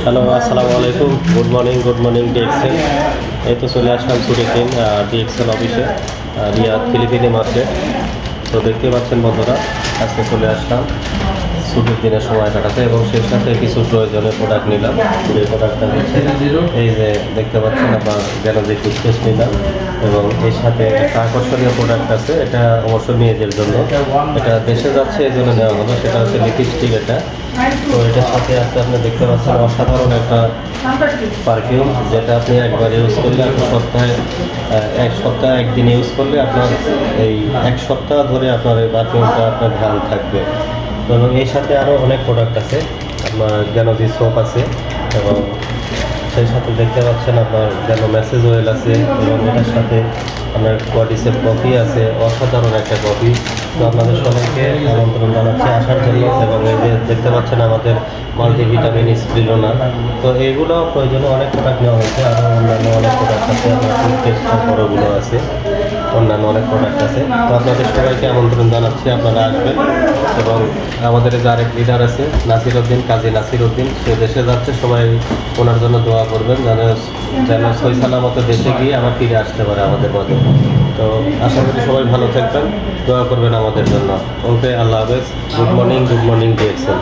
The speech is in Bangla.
হ্যালো, আসসালামু আলাইকুম। Good morning DXL. এই তো চলে আসলাম ছুটির দিন ডিএক্সএল অফিসে, রিয়াদ ফিলিপিনি মার্কেট। তো দেখতে পাচ্ছেন বন্ধুরা, আজকে চলে আসলাম ছুটির দিনের সময় কাটাতে এবং সেই সাথে কিছু প্রয়োজনীয় প্রোডাক্ট নিলাম। যে প্রোডাক্টটা হচ্ছে এই যে দেখতে পাচ্ছেন আপনার গ্যানোজি টুথপেস্ট নিলাম এবং এর সাথে একটা আকর্ষণীয় প্রোডাক্ট আছে, এটা অবশ্য মেয়েদের জন্য, এটা দেশে যাচ্ছে এই জন্য নেওয়া হলো। সেটা হচ্ছে লিপস্টিক। এটা তো এটার সাথে আছে আপনি দেখতে পাচ্ছেন অসাধারণ একটা পারফিউম, যেটা আপনি একবার ইউজ করলে আপনার সপ্তাহে একদিন ইউজ করলে আপনার এই এক সপ্তাহ ধরে আপনার এই পারফিউমটা আপনার ভালো থাকবে। এবং এর সাথে আরও অনেক প্রোডাক্ট আছে, আপনার গ্যানোজি সোপ আছে এবং সেই সাথে দেখতে পাচ্ছেন আপনার যেন মেসেজ অয়েল আছে এবং এটার সাথে আপনার বডিসেপ কফি আছে, অসাধারণ একটা কফি। তো আপনাদের সবাইকে আমন্ত্রণ জানাচ্ছি আসার জন্য। এবং এই যে দেখতে পাচ্ছেন আমাদের মাল্টিভিটামিন স্প্রিলোনা, তো এইগুলো প্রয়োজনে অনেক প্রোডাক্ট নেওয়া হয়েছে। আরও অন্যান্য অনেক প্রোডাক্ট আছে, আপনার টুথপেস্ট বড়োগুলো আছে, অন্যান্য অনেক প্রোডাক্ট আছে। তো আপনাদের সবাইকে আমন্ত্রণ জানাচ্ছি, আপনারা আসবেন। এবং আমাদের যে আরেক লিডার আছে কাজী নাসির উদ্দিন, সে দেশে যাচ্ছে, সবাই ওনার জন্য দোয়া করবেন যেন সই সালামত দেশে গিয়ে আবার ফিরে আসতে পারে আমাদের মধ্যে। তো আশা করি সবাই ভালো থাকবেন, দোয়া করবেন আমাদের জন্য। ওকে, আল্লাহ হাফেজ। Good morning DXL.